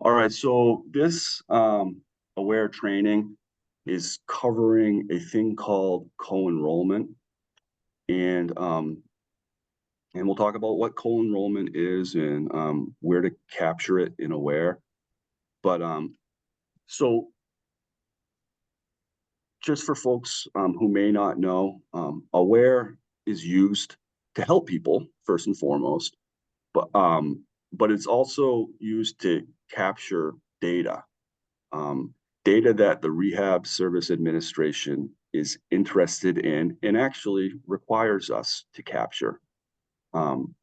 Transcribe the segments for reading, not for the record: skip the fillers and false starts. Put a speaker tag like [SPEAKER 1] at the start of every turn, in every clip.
[SPEAKER 1] All right, so this aware training is covering a thing called co-enrollment, and we'll talk about what co-enrollment is and where to capture it in aware. But so just for folks who may not know, aware is used to help people first and foremost, but it's also used to capture data. Um, Data that the Rehab Service Administration is interested in and actually requires us to capture. Um,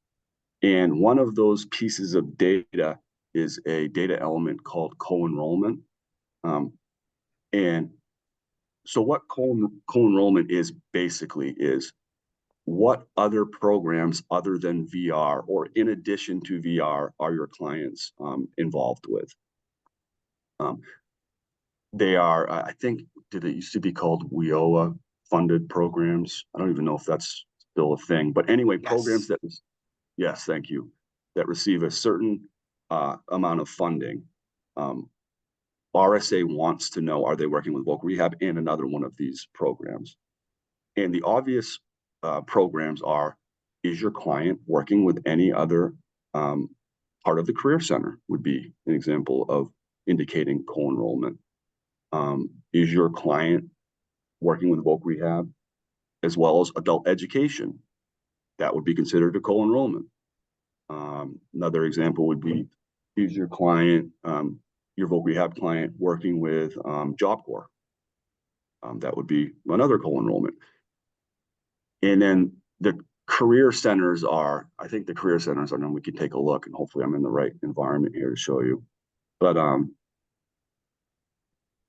[SPEAKER 1] and one of those pieces of data is a data element called co-enrollment. Um, and so what co-enrollment is basically is what other programs other than VR or in addition to VR are your clients involved with? Um, They are, I think, did it used to be called WIOA funded programs? I don't even know if that's still a thing. But anyway, programs
[SPEAKER 2] Yes.
[SPEAKER 1] that, yes, thank you, that receive a certain amount of funding. Um, RSA wants to know, are they working with voc rehab and another one of these programs? And the obvious programs are, is your client working with any other um, part of the career center would be an example of indicating co-enrollment. Is your client working with voc rehab as well as adult education? That would be considered a co-enrollment. Another example would be, is your client, your voc rehab client, working with Job Corps? That would be another co-enrollment. And then the career centers are, I think the career centers are, and we can take a look, and hopefully I'm in the right environment here to show you. But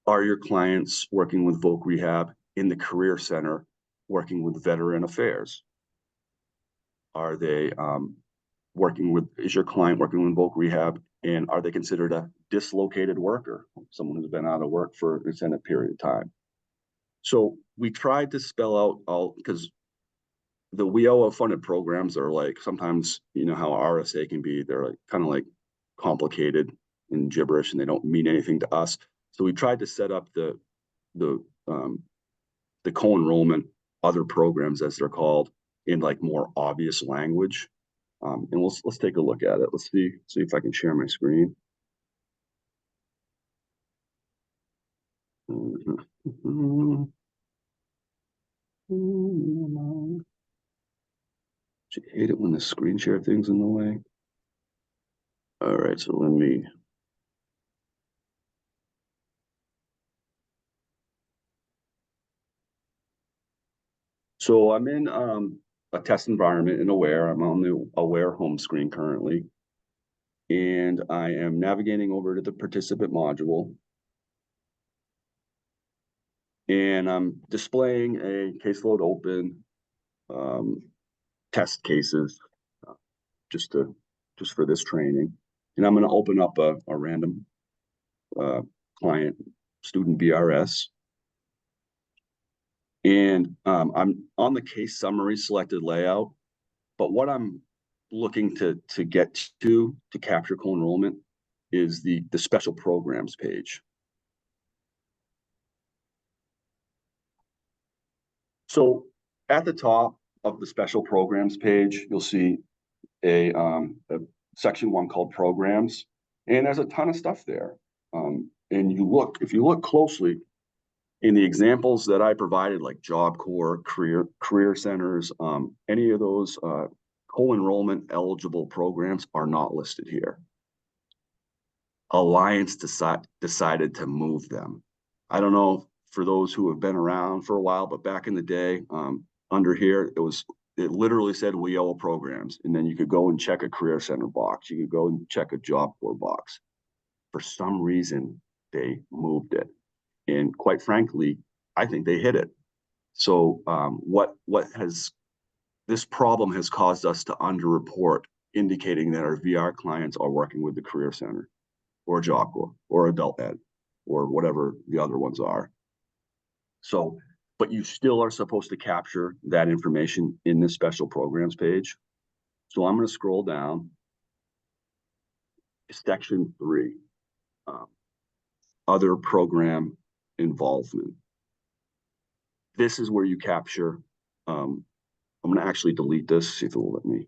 [SPEAKER 1] are your clients working with voc rehab in the career center, working with veteran affairs? Are they working with, is your client working with voc rehab, and are they considered a dislocated worker, someone who's been out of work for an extended period of time? So we tried to spell out all, because the WIOA funded programs are like, sometimes, you know how RSA can be, they're like kind of like complicated and gibberish and they don't mean anything to us. So we tried to set up the um, the co-enrollment other programs, as they're called, in like more obvious language. And let's take a look at it. Let's see if I can share my screen. I hate it when the screen share thing's in the way. All right, so let me. So I'm in a test environment in Aware. I'm on the Aware home screen currently, and I am navigating over to the participant module. And I'm displaying a caseload open, test cases, uh, just for this training. And I'm going to open up a random client, student BRS. And I'm on the case summary selected layout, but what I'm looking to get to capture co-enrollment is the special programs page. So at the top of the special programs page, you'll see a section 1 called programs, and there's a ton of stuff there. And if you look closely in the examples that I provided, like Job Corps, career centers, any of those co-enrollment eligible programs are not listed here. Alliance decided to move them. I don't know for those who have been around for a while, but back in the day, under here, it literally said WIOA programs, and then you could go and check a career center box. You could go and check a Job Corps box. For some reason, they moved it, and quite frankly, I think they hit it. So what has this problem has caused us to underreport, indicating that our VR clients are working with the career center or Job Corps or adult ed or whatever the other ones are. So, but you still are supposed to capture that information in this special programs page. So I'm going to scroll down. Section 3. um, other program involvement. This is where you capture. I'm going to actually delete this, see if it will let me.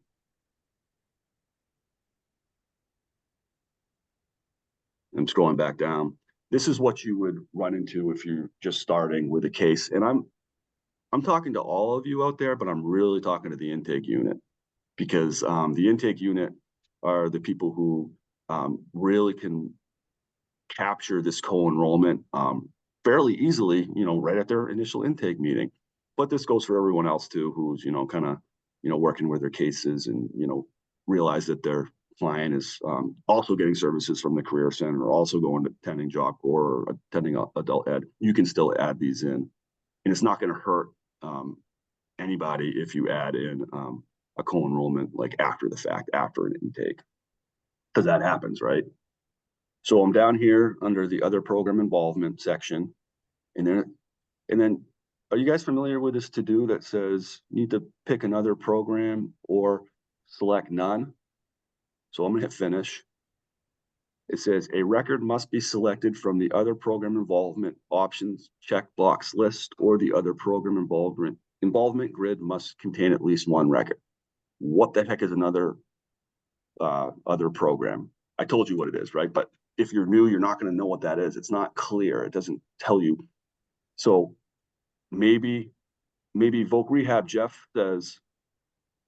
[SPEAKER 1] I'm scrolling back down. This is what you would run into if you're just starting with a case. And I'm talking to all of you out there, but I'm really talking to the intake unit, because the intake unit are the people who really can capture this co-enrollment fairly easily, right at their initial intake meeting. But this goes for everyone else too, who's, kind of, working with their cases and, realize that their client is also getting services from the Career Center, or also going to attending Job Corps or attending adult ed. You can still add these in. And it's not going to hurt anybody if you add in a co-enrollment like after the fact, after an intake, because that happens, right? So I'm down here under the other program involvement section, and then are you guys familiar with this to-do that says need to pick another program or select none? So I'm gonna hit finish. It says a record must be selected from the other program involvement options checkbox list, or the other program involvement grid must contain at least one record. What the heck is another other program? I told you what it is, right? But if you're new, you're not going to know what that is. It's not clear. It doesn't tell you. So maybe Voc Rehab Jeff says,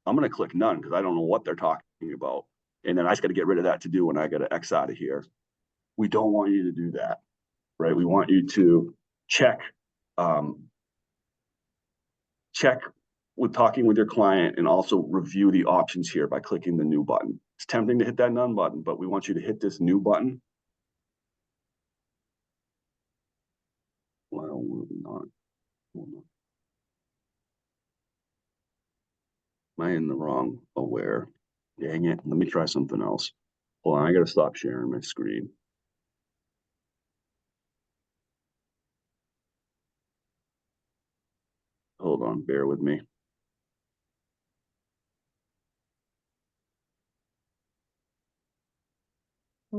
[SPEAKER 1] I'm going to click none because I don't know what they're talking about. And then I just got to get rid of that to do, and I got to X out of here. We don't want you to do that, right? We want you to check with talking with your client, and also review the options here by clicking the new button. It's tempting to hit that none button, but we want you to hit this new button. Well, we're not. Am I in the wrong aware? Dang it. Let me try something else. Hold on, I gotta stop sharing my screen. Hold on, bear with me. I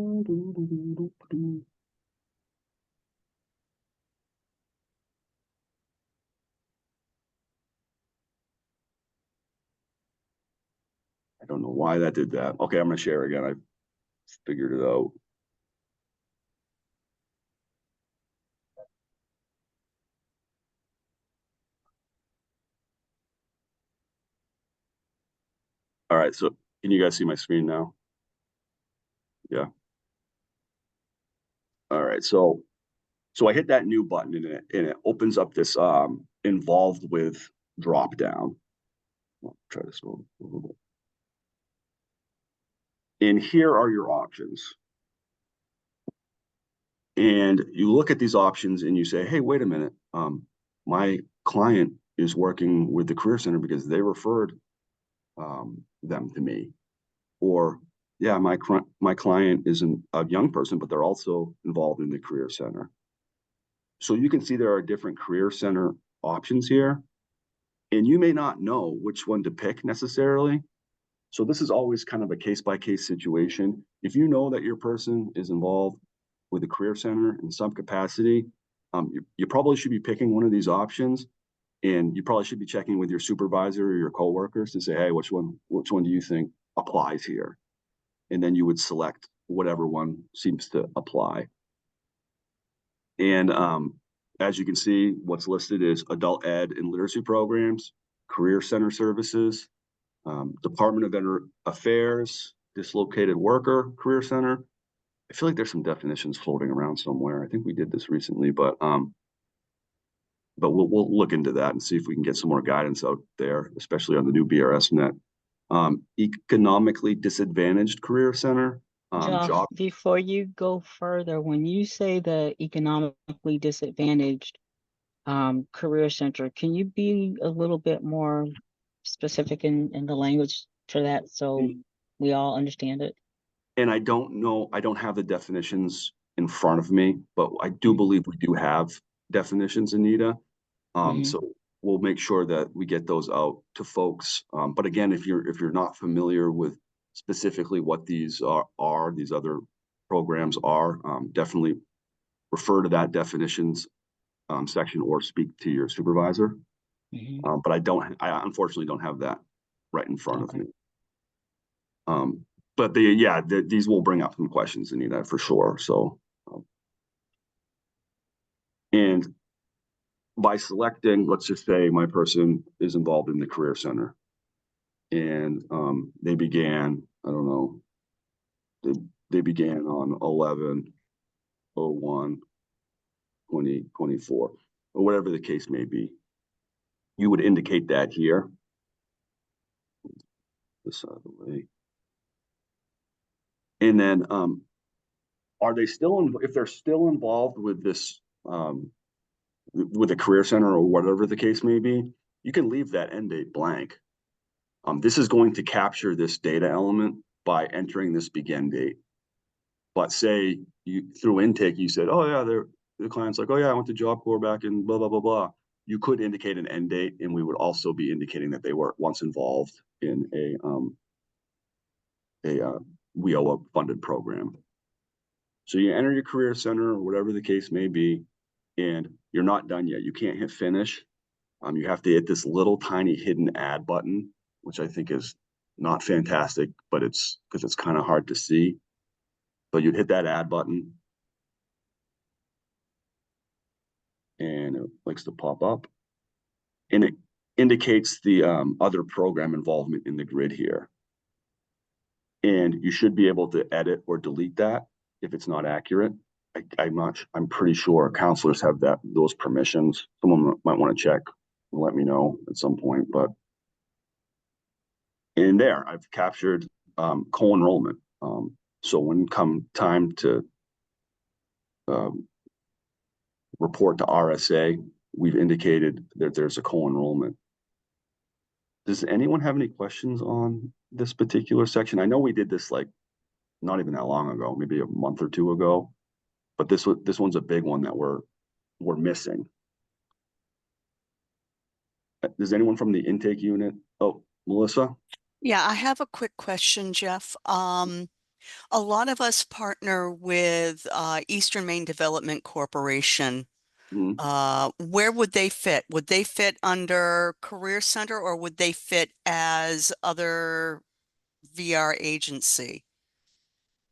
[SPEAKER 1] don't know why that did that. Okay, I'm gonna share again. I figured it out. All right, so can you guys see my screen now? Yeah. All right, so I hit that new button, and it opens up this involved with drop down. I'll try this one. And here are your options. And you look at these options and you say, hey, wait a minute. My client is working with the Career Center because they referred them to me. Or, yeah, my client isn't a young person, but they're also involved in the Career Center. So you can see there are different Career Center options here, and you may not know which one to pick necessarily. So this is always kind of a case-by-case situation. If you know that your person is involved with the Career Center in some capacity, you probably should be picking one of these options, and you probably should be checking with your supervisor or your coworkers to say, hey, which one do you think applies here? And then you would select whatever one seems to apply. And as you can see, what's listed is adult ed and literacy programs, Career Center services, Department of Veteran Affairs, dislocated worker, Career Center. I feel like there's some definitions floating around somewhere. I think we did this recently, but we'll look into that and see if we can get some more guidance out there, especially on the new BRSnet. Economically disadvantaged Career Center.
[SPEAKER 2] Josh, before you go further, when you say the economically disadvantaged career center, can you be a little bit more specific in the language for that so we all understand it?
[SPEAKER 1] And I don't know, I don't have the definitions in front of me, but I do believe we do have definitions, Anita. So we'll make sure that we get those out to folks. But again, if you're not familiar with specifically what these are these other programs are, definitely refer to that definitions section or speak to your supervisor. But I unfortunately don't have that right in front of me. But these will bring up some questions, Anita, for sure. So, and by selecting, let's just say my person is involved in the Career Center, and they began, I don't know, they began on 11/01/2024, or whatever the case may be. You would indicate that here. This out of the way. And then, are they still, if they're still involved with this, with a Career Center or whatever the case may be, you can leave that end date blank. This is going to capture this data element by entering this begin date. But say you through intake, you said, oh yeah, the client's like, oh yeah, I went to Job Corps back in blah, blah, blah, blah. You could indicate an end date, and we would also be indicating that they were once involved in a WIOA funded program. So you enter your Career Center or whatever the case may be, and you're not done yet. You can't hit finish. You have to hit this little tiny hidden add button, which I think is not fantastic, but it's because it's kind of hard to see. But you'd hit that add button, and it likes to pop up, and it indicates the other program involvement in the grid here. And you should be able to edit or delete that if it's not accurate. I'm pretty sure counselors have those permissions. Someone might want to check and let me know at some point. But in there, I've captured co-enrollment. So when come time to report to RSA, we've indicated that there's a co-enrollment. Does anyone have any questions on this particular section? I know we did this like not even that long ago, maybe a month or two ago, but this one's a big one that we're missing. Does anyone from the intake unit? Oh, Melissa?
[SPEAKER 3] Yeah, I have a quick question, Jeff. A lot of us partner with Eastern Maine Development Corporation. Where would they fit? Would they fit under Career Center, or would they fit as other VR agency?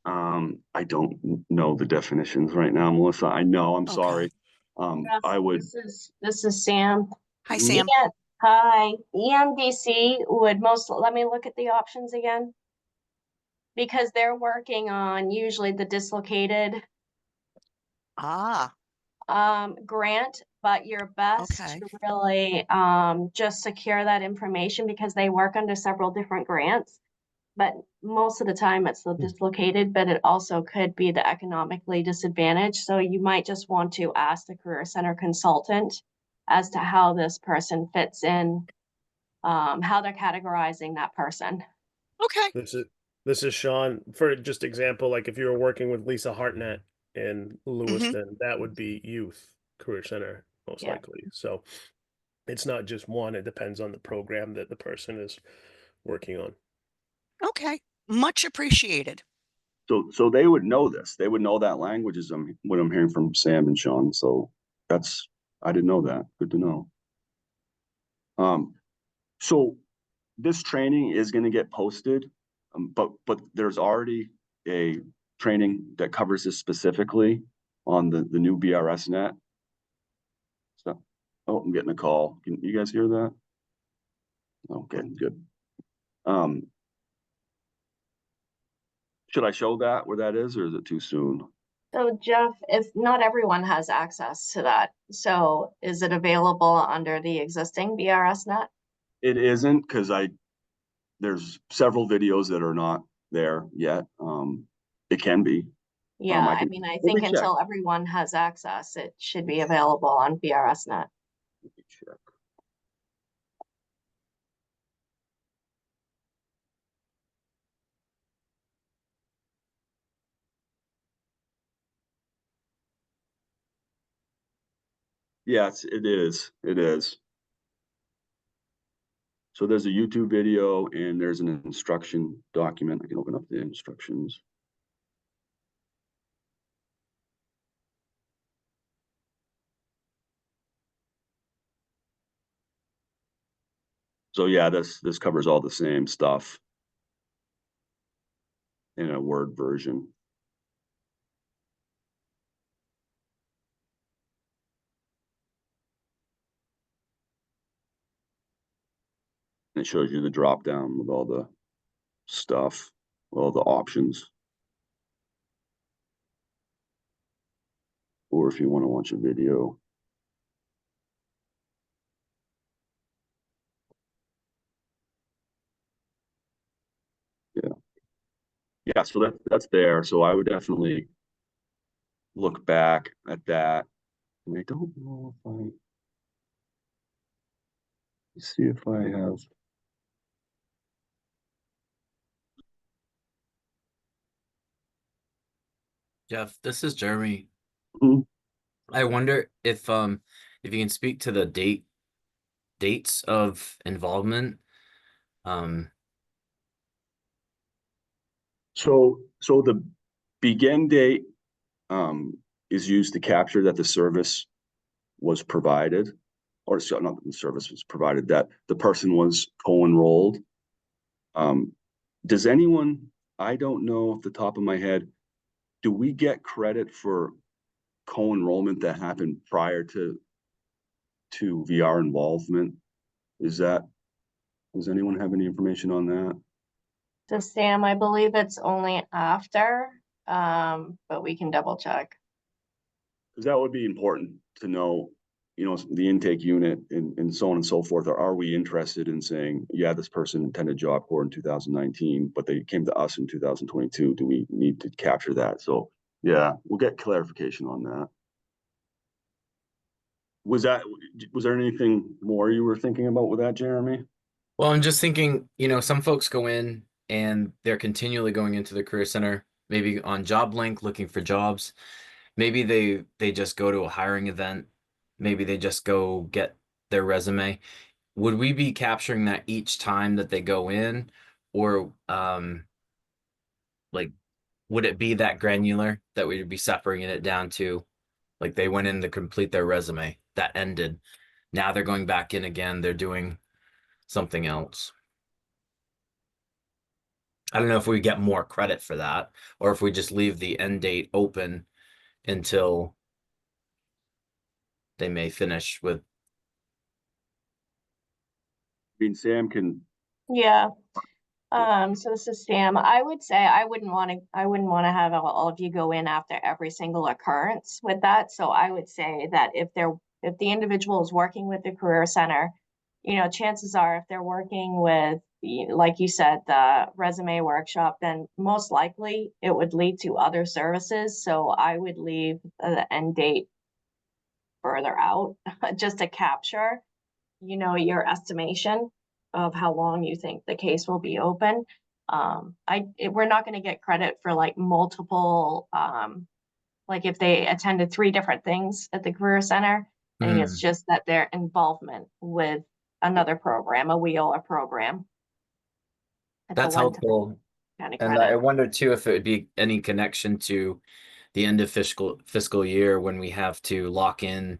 [SPEAKER 1] I don't know the definitions right now, Melissa. I know, I'm
[SPEAKER 3] Okay.
[SPEAKER 1] sorry.
[SPEAKER 4] Yes,
[SPEAKER 1] I would.
[SPEAKER 4] This is Sam.
[SPEAKER 3] Hi, Sam.
[SPEAKER 4] Yeah, hi. EMDC would let me look at the options again. Because they're working on usually the dislocated grant, but you're best
[SPEAKER 3] Okay.
[SPEAKER 4] to really just secure that information because they work under several different grants. But most of the time it's the dislocated, but it also could be the economically disadvantaged. So you might just want to ask the Career Center consultant as to how this person fits in, how they're categorizing that person.
[SPEAKER 3] Okay.
[SPEAKER 5] This is Sean. For just example, like if you were working with Lisa Hartnett in Lewiston, that would be Youth Career Center, most likely. So it's not just one, it depends on the program that the person is working on.
[SPEAKER 3] Okay. Much appreciated.
[SPEAKER 1] So they would know this. They would know that language is what I'm hearing from Sam and Sean. So I didn't know that. Good to know. So this training is going to get posted, but there's already a training that covers this specifically on the new BRS net. So, oh, I'm getting a call. Can you guys hear that? Okay, good. Should I show that where that is, or is it too soon?
[SPEAKER 4] So Jeff, if not everyone has access to that, so is it available under the existing BRS net?
[SPEAKER 1] It isn't, because there's several videos that are not there yet. It can be.
[SPEAKER 4] Yeah, I think
[SPEAKER 1] check.
[SPEAKER 4] until everyone has access, it should be available on BRS net.
[SPEAKER 1] Let me check. Yes, it is. It is. So there's a YouTube video and there's an instruction document. I can open up the instructions. So yeah, this covers all the same stuff in a Word version. It shows you the drop down with all the stuff, all the options. Or if you want to watch a video. Yeah. Yeah, so that's there. So I would definitely look back at that. And I don't know if let's see if I have.
[SPEAKER 6] Jeff, this is Jeremy.
[SPEAKER 1] Mhm.
[SPEAKER 6] I wonder if you can speak to the dates of involvement. Um
[SPEAKER 1] So the begin date is used to capture that the service was provided, or so not that the service was provided, that the person was co-enrolled. Does anyone, I don't know off the top of my head, do we get credit for co-enrollment that happened prior to VR involvement? Is that, does anyone have any information on that?
[SPEAKER 4] So Sam, I believe it's only after, but we can double check.
[SPEAKER 1] Because that would be important to know, you know, the intake unit and so on and so forth. Or are we interested in saying, yeah, this person attended Job Corps in 2019, but they came to us in 2022? Do we need to capture that? So yeah, we'll get clarification on that. Was there anything more you were thinking about with that, Jeremy?
[SPEAKER 6] well, I'm just thinking, some folks go in and they're continually going into the career center, maybe on job link looking for jobs. Maybe they just go to a hiring event. Maybe they just go get their resume. Would we be capturing that each time that they go in, or like would it be that granular that we'd be separating it down to, like they went in to complete their resume, that ended. Now they're going back in again, they're doing something else. I don't know if we get more credit for that, or if we just leave the end date open until they may finish with.
[SPEAKER 1] I mean, Sam can.
[SPEAKER 4] Yeah. So this is Sam. I would say I wouldn't want to have all of you go in after every single occurrence with that. So I would say that if the individual is working with the career center, chances are if they're working with, like you said, the resume workshop, then most likely it would lead to other services. So I would leave the end date further out just to capture, your estimation of how long you think the case will be open. We're not going to get credit for like multiple, like if they attended 3 different things at the career center. I think it's just that their involvement with another program, a WIOA program.
[SPEAKER 6] That's helpful.
[SPEAKER 4] Kind of
[SPEAKER 6] And I
[SPEAKER 4] credit.
[SPEAKER 6] wonder too if it would be any connection to the end of fiscal year when we have to lock in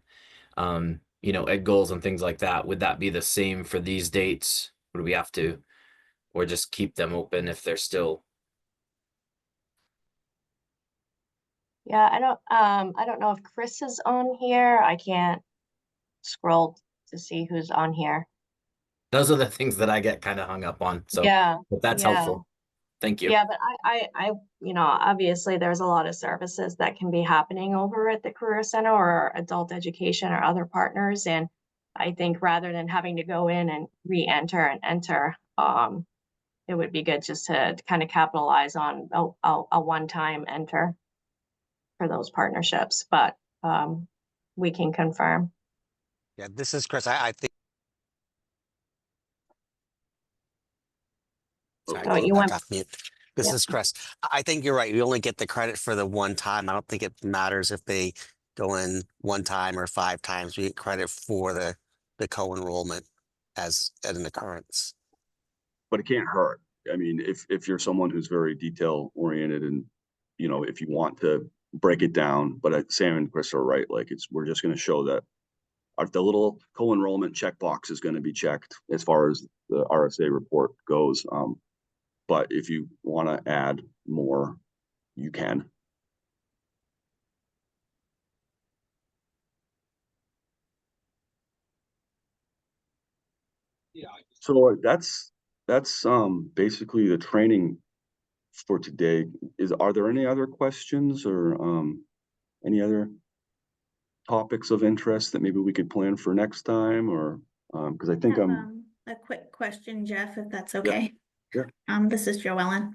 [SPEAKER 6] ed goals and things like that. Would that be the same for these dates? Would we have to, or just keep them open if they're still?
[SPEAKER 4] Yeah, I don't know if Chris is on here. I can't scroll to see who's on here.
[SPEAKER 6] Those are the things that I get kind of hung up on. So,
[SPEAKER 4] Yeah,
[SPEAKER 6] but that's
[SPEAKER 4] yeah.
[SPEAKER 6] helpful. Thank you.
[SPEAKER 4] Yeah, but obviously there's a lot of services that can be happening over at the Career Center or adult education or other partners. And I think rather than having to go in and re-enter and enter, it would be good just to kind of capitalize on a one-time enter for those partnerships. But we can confirm.
[SPEAKER 7] Yeah, this is Chris. I think. Sorry,
[SPEAKER 4] Oh,
[SPEAKER 7] getting
[SPEAKER 4] you
[SPEAKER 7] back
[SPEAKER 4] went.
[SPEAKER 7] off mute. This
[SPEAKER 4] Yeah.
[SPEAKER 7] is Chris. I think you're right. You only get the credit for the one time. I don't think it matters if they go in one time or 5 times. We get credit for the co-enrollment as an occurrence.
[SPEAKER 1] But it can't hurt. I mean, if you're someone who's very detail oriented and, if you want to break it down, but Sam and Chris are right. Like we're just going to show that the little co-enrollment checkbox is going to be checked as far as the RSA report goes. But if you want to add more, you can. So that's basically the training for today. Are there any other questions or any other topics of interest that maybe we could plan for next time, or because I think
[SPEAKER 8] have,
[SPEAKER 1] I'm
[SPEAKER 8] a quick question, Jeff, if that's
[SPEAKER 1] Yeah.
[SPEAKER 8] okay.
[SPEAKER 1] Yeah.
[SPEAKER 8] This is Joellen.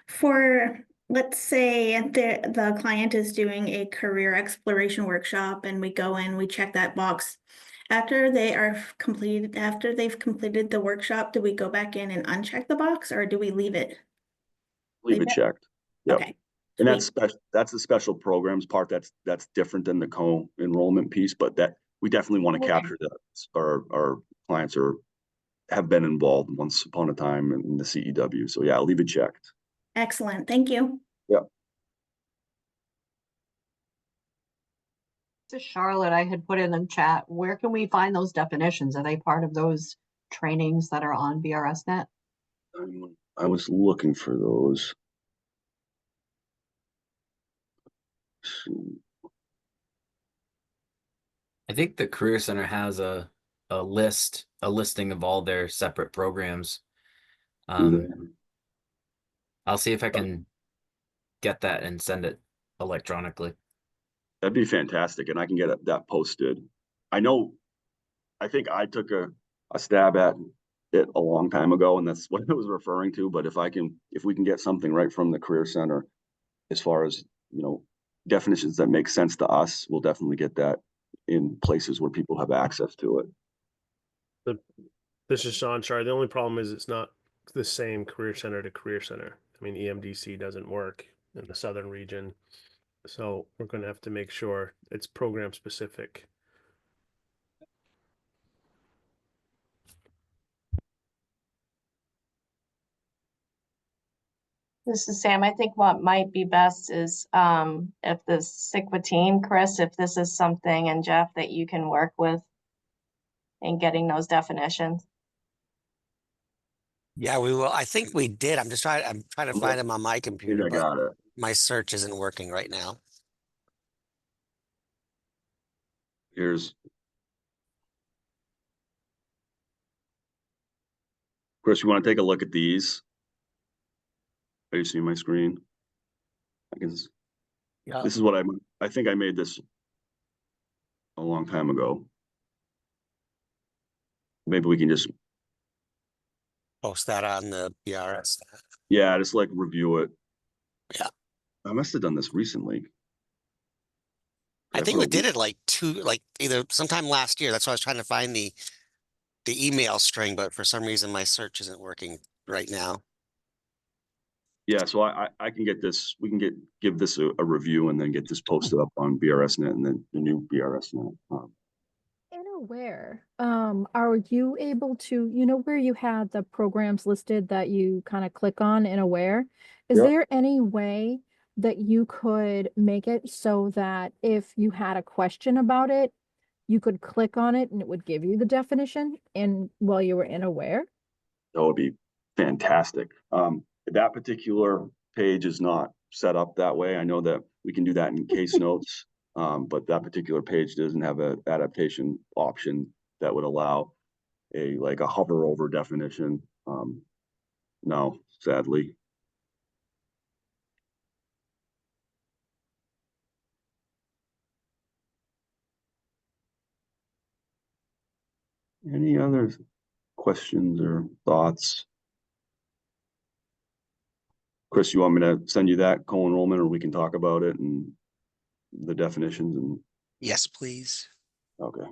[SPEAKER 8] For, let's say the client is doing a career exploration workshop and we go in, we check that box. After they've completed the workshop, do we go back in and uncheck the box or do we leave it?
[SPEAKER 1] leave it checked. Yep.
[SPEAKER 8] Okay.
[SPEAKER 1] And that's the special programs part. That's different than the co-enrollment piece, but that we definitely want to
[SPEAKER 8] Okay.
[SPEAKER 1] capture that our clients have been involved once upon a time in the CEW. So yeah, leave it checked.
[SPEAKER 8] Excellent. Thank you.
[SPEAKER 1] Yeah.
[SPEAKER 9] This is Charlotte. I had put in the chat, where can we find those definitions? Are they part of those trainings that are on BRSnet?
[SPEAKER 1] I was looking for those.
[SPEAKER 6] I think the Career Center has a listing of all their separate programs. I'll see if I can get that and send it electronically.
[SPEAKER 1] That'd be fantastic, and I can get that posted. I think I took a stab at it a long time ago, and that's what I was referring to. But if we can get something right from the Career Center, as far as, definitions that make sense to us, we'll definitely get that in places where people have access to it.
[SPEAKER 5] This is Sean Char. The only problem is it's not the same Career Center to Career Center. I mean, EMDC doesn't work in the southern region. So we're going to have to make sure it's program specific.
[SPEAKER 4] This is Sam. I think what might be best is if the stick with team, Chris, if this is something, and Jeff, that you can work with in getting those definitions.
[SPEAKER 7] Yeah, we will. I think we did. I'm trying to
[SPEAKER 1] I'm
[SPEAKER 7] find
[SPEAKER 1] like-
[SPEAKER 7] them on my
[SPEAKER 1] I think
[SPEAKER 7] computer,
[SPEAKER 1] I
[SPEAKER 7] but
[SPEAKER 1] got it.
[SPEAKER 7] my search isn't working right now.
[SPEAKER 1] Chris, you want to take a look at these? Are you seeing my screen?
[SPEAKER 7] Yeah.
[SPEAKER 1] This is what I think I made this a long time ago. Maybe we can just,
[SPEAKER 7] Post that on the BRS.
[SPEAKER 1] just like review it.
[SPEAKER 7] Yeah.
[SPEAKER 1] I must have done this recently.
[SPEAKER 7] I think we did it like either sometime last year. That's why I was trying to find the email string, but for some reason my search isn't working right now.
[SPEAKER 1] Yeah, so I can get this, we can give this a review and then get this posted up on BRSnet and then the new BRSnet.
[SPEAKER 10] In Aware, are you able to, where you had the programs listed that you kind of click on in Aware? Is
[SPEAKER 1] Yep.
[SPEAKER 10] there any way that you could make it so that if you had a question about it, you could click on it and it would give you the definition while you were in Aware?
[SPEAKER 1] That would be fantastic. That particular page is not set up that way. I know that we can do that in case notes, but that particular page doesn't have an adaptation option that would allow a hover over definition. No, sadly. Any other questions or thoughts? Chris, you want me to send you that co-enrollment, or we can talk about it and the definitions and
[SPEAKER 7] Yes, please.
[SPEAKER 1] okay.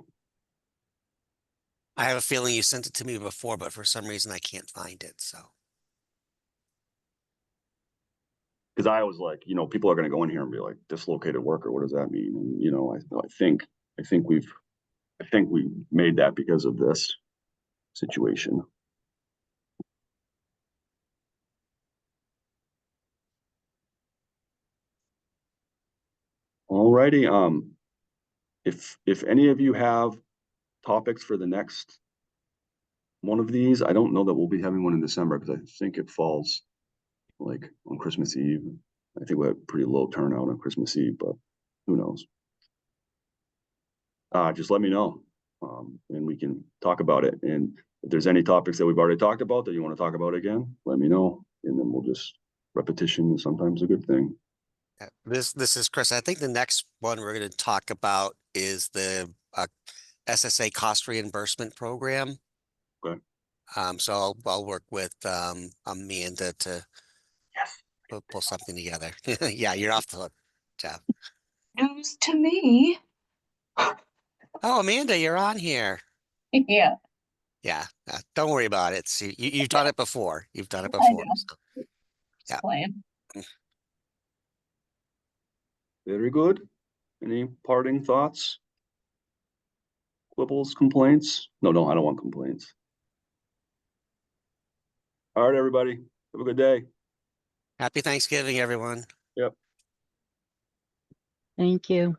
[SPEAKER 7] I have a feeling you sent it to me before, but for some reason I can't find it. So
[SPEAKER 1] Because I was like, people are going to go in here and be like, dislocated worker, what does that mean? And I think we made that because of this situation. Alrighty, if any of you have topics for the next one of these, I don't know that we'll be having one in December because I think it falls like on Christmas Eve. I think we had pretty low turnout on Christmas Eve, but who knows? Just let me know, and we can talk about it. And if there's any topics that we've already talked about that you want to talk about again, let me know, and then we'll just repetition is sometimes a good thing.
[SPEAKER 7] Yeah, this is Chris. I think the next one we're going to talk about is the SSA cost reimbursement program.
[SPEAKER 1] Okay.
[SPEAKER 7] So I'll work with Amanda to
[SPEAKER 1] Yes.
[SPEAKER 7] pull something together. Yeah, you're off the hook, Jeff.
[SPEAKER 9] News to me.
[SPEAKER 7] Oh, Amanda, you're on here.
[SPEAKER 9] Yeah,
[SPEAKER 7] Yeah, don't worry about it. See, you've done it before. You've done it
[SPEAKER 9] I
[SPEAKER 7] before.
[SPEAKER 9] know.
[SPEAKER 7] So,
[SPEAKER 9] Just
[SPEAKER 7] yeah.
[SPEAKER 9] playing.
[SPEAKER 1] Very good. Any parting thoughts? Quibbles, complaints? No, I don't want complaints. All right, everybody. Have a good day.
[SPEAKER 7] Happy Thanksgiving, everyone.
[SPEAKER 1] Yep.
[SPEAKER 2] Thank you.